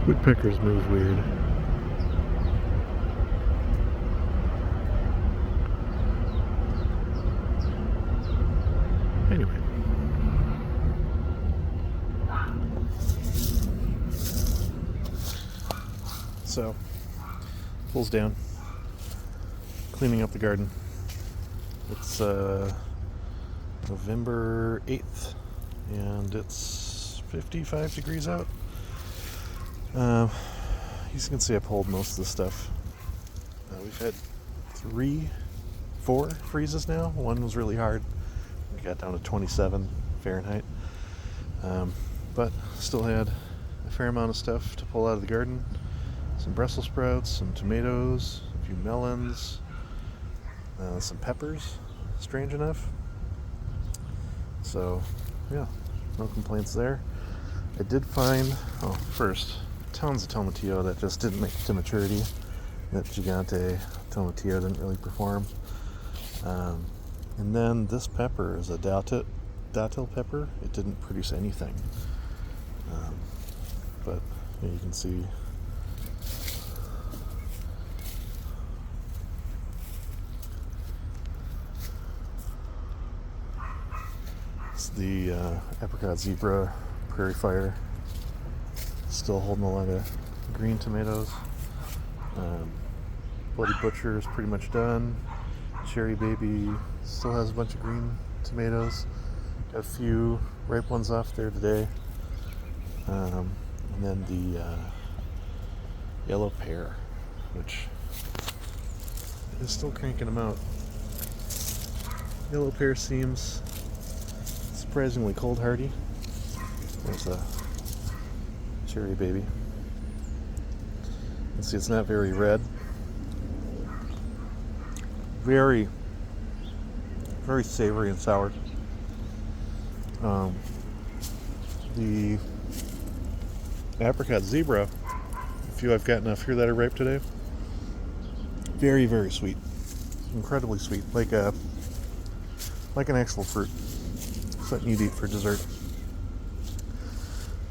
Woodpeckers move weird. Anyway. So, pulls down. Cleaning up the garden. It's November 8th and it's 55 degrees out. As you can see, I pulled most of the stuff. We've had 4 freezes now. One was really hard. We got down to 27 Fahrenheit. But still had a fair amount of stuff to pull out of the garden. Some Brussels sprouts, some tomatoes, a few melons, some peppers, strange enough. So, yeah, no complaints there. I did find, first, tons of tomatillo that just didn't make it to maturity. That gigante tomatillo didn't really perform. And then this pepper is a datil pepper. It didn't produce anything. But yeah, you can see it's the apricot zebra prairie fire. Still holding a lot of green tomatoes. Bloody Butcher is pretty much done. Cherry Baby still has a bunch of green tomatoes. Got a few ripe ones off there today. And then the yellow pear, which is still cranking them out. Yellow pear seems surprisingly cold hardy. There's a Cherry Baby. You can see it's not very red. Very, very savory and sour. The apricot zebra, a few I've gotten off here that are ripe today, very, very sweet. Incredibly sweet, like an actual fruit. Something you'd eat for dessert.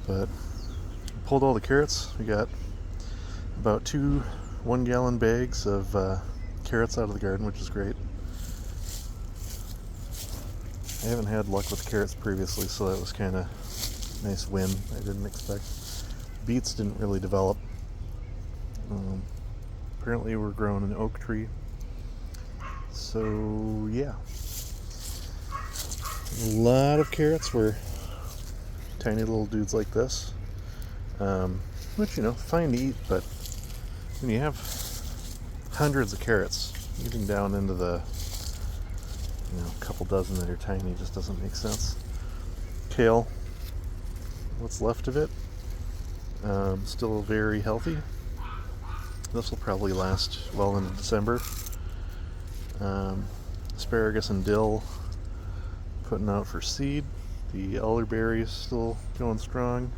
But pulled all the carrots. We got about 2 1-gallon bags of carrots out of the garden, which is great. I haven't had luck with carrots previously, so that was kind of a nice win. I didn't expect. Beets didn't really develop. Apparently we're growing an oak tree. So yeah. A lot of carrots were tiny little dudes like this. Which, fine to eat, but when you have hundreds of carrots, getting down into the, a couple dozen that are tiny just doesn't make sense. Kale, what's left of it, still very healthy. This will probably last well into December. Asparagus and dill putting out for seed. The elderberry is still going strong.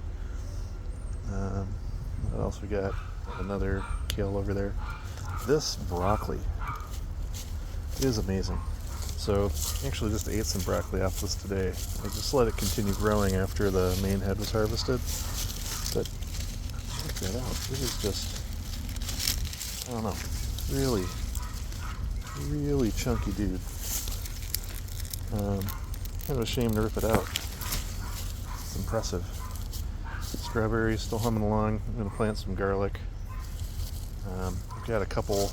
What else we got? Another kale over there. This broccoli is amazing. So actually just ate some broccoli off this today. I just let it continue growing after the main head was harvested. But check that out. This is just, I don't know, really, really chunky dude. Kind of a shame to rip it out. It's impressive. Strawberries still humming along. I'm going to plant some garlic. I've got a couple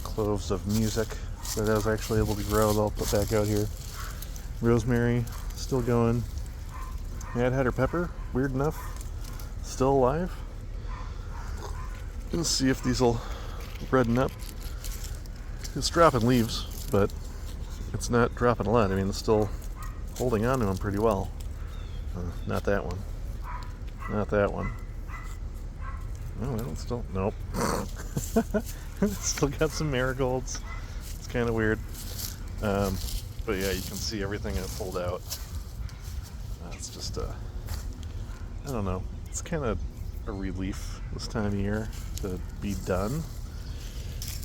cloves of music that I was actually able to grow that I'll put back out here. Rosemary still going. Mad Hatter pepper, weird enough, still alive. Gonna see if these will redden up. It's dropping leaves, but it's not dropping a lot. I mean, it's still holding on to them pretty well. Not that one. Not that one. Oh, that one's still... Nope. Still got some marigolds. It's kind of weird. But yeah, you can see everything I pulled out. It's just, I don't know. It's kind of a relief this time of year to be done.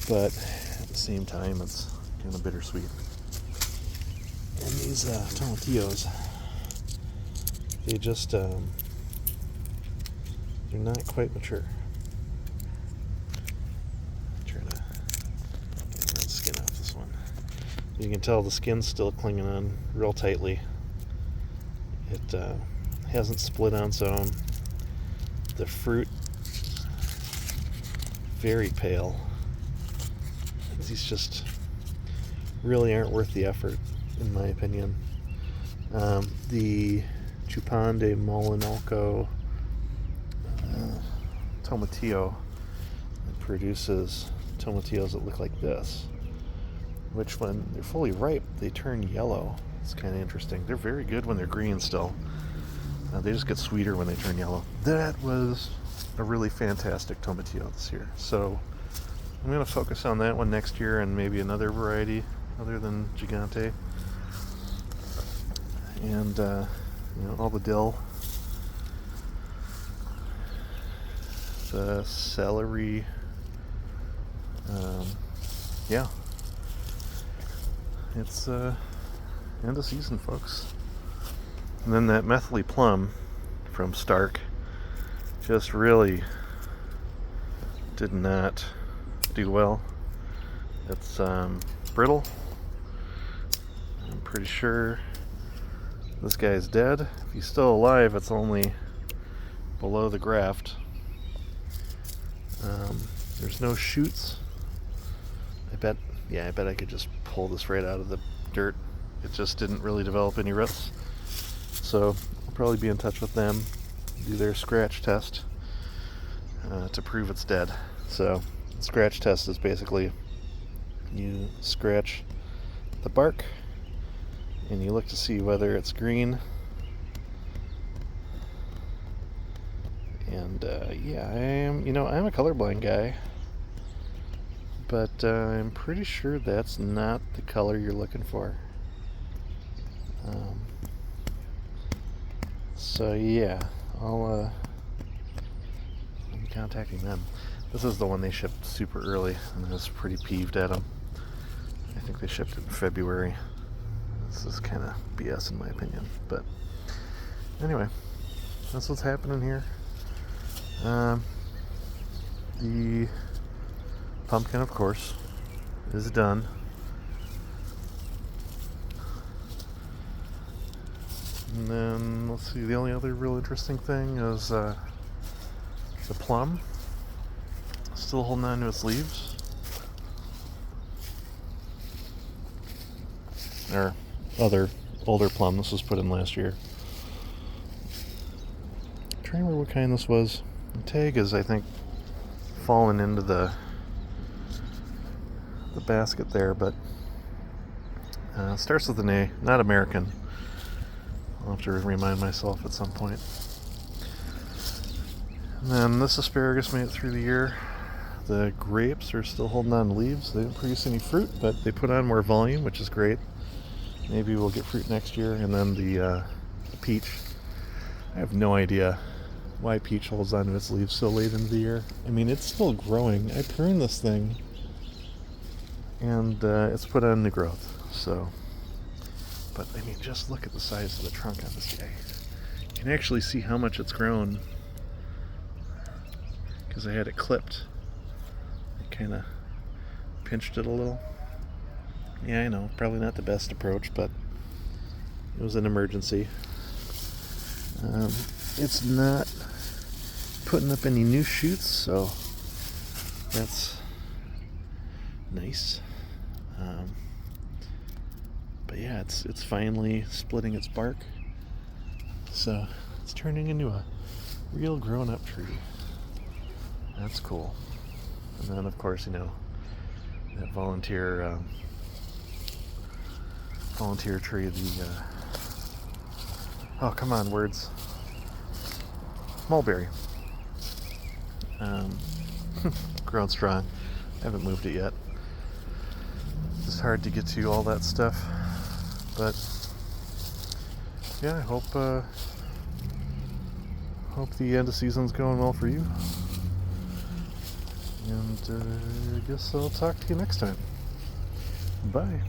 But at the same time, it's kind of bittersweet. And these tomatillos, they just... They're not quite mature. Trying to get that skin off this one. You can tell the skin's still clinging on real tightly. It hasn't split on its own. The fruit, very pale. These just really aren't worth the effort, in my opinion. The Chupon de Molinalco tomatillo produces tomatillos that look like this, which when they're fully ripe, they turn yellow. It's kind of interesting. They're very good when they're green still. They just get sweeter when they turn yellow. That was a really fantastic tomatillo this year. So I'm going to focus on that one next year and maybe another variety other than Gigante. And, all the dill. The celery. Yeah. It's end of season, folks. And then that Methley plum from Stark just really did not do well. It's brittle. I'm pretty sure this guy's dead. If he's still alive, it's only below the graft. There's no shoots. I bet I could just pull this right out of the dirt. It just didn't really develop any roots. So I'll probably be in touch with them, do their scratch test to prove it's dead. So the scratch test is basically you scratch the bark and you look to see whether it's green. And I'm a colorblind guy, but I'm pretty sure that's not the color you're looking for. So yeah, I'll be contacting them. This is the one they shipped super early, and I was pretty peeved at them. I think they shipped it in February. This is kind of BS in my opinion, but anyway, that's what's happening here. The pumpkin, of course, is done. And then, let's see, the only other real interesting thing is the plum. Still holding on to its leaves. Or other older plum. This was put in last year. I'm trying to remember what kind this was. The tag is, I think, fallen into the basket there, but it starts with an A, not American. I'll have to remind myself at some point. And then this asparagus made it through the year. The grapes are still holding on to leaves. They didn't produce any fruit, but they put on more volume, which is great. Maybe we'll get fruit next year. And then the peach. I have no idea why peach holds on to its leaves so late into the year. I mean, it's still growing. I pruned this thing, and it's put on new growth. So, but I mean, just look at the size of the trunk on this guy. You can actually see how much it's grown because I had it clipped. I kind of pinched it a little. Yeah, I know, probably not the best approach, but it was an emergency. It's not putting up any new shoots, so that's nice. But yeah, it's finally splitting its bark, so it's turning into a real grown-up tree. That's cool. And then, of course, that volunteer tree, oh, come on, words. Mulberry. Grown strong. I haven't moved it yet. It's hard to get to all that stuff. But yeah, I hope the end of season's going well for you. And I guess I'll talk to you next time. Bye.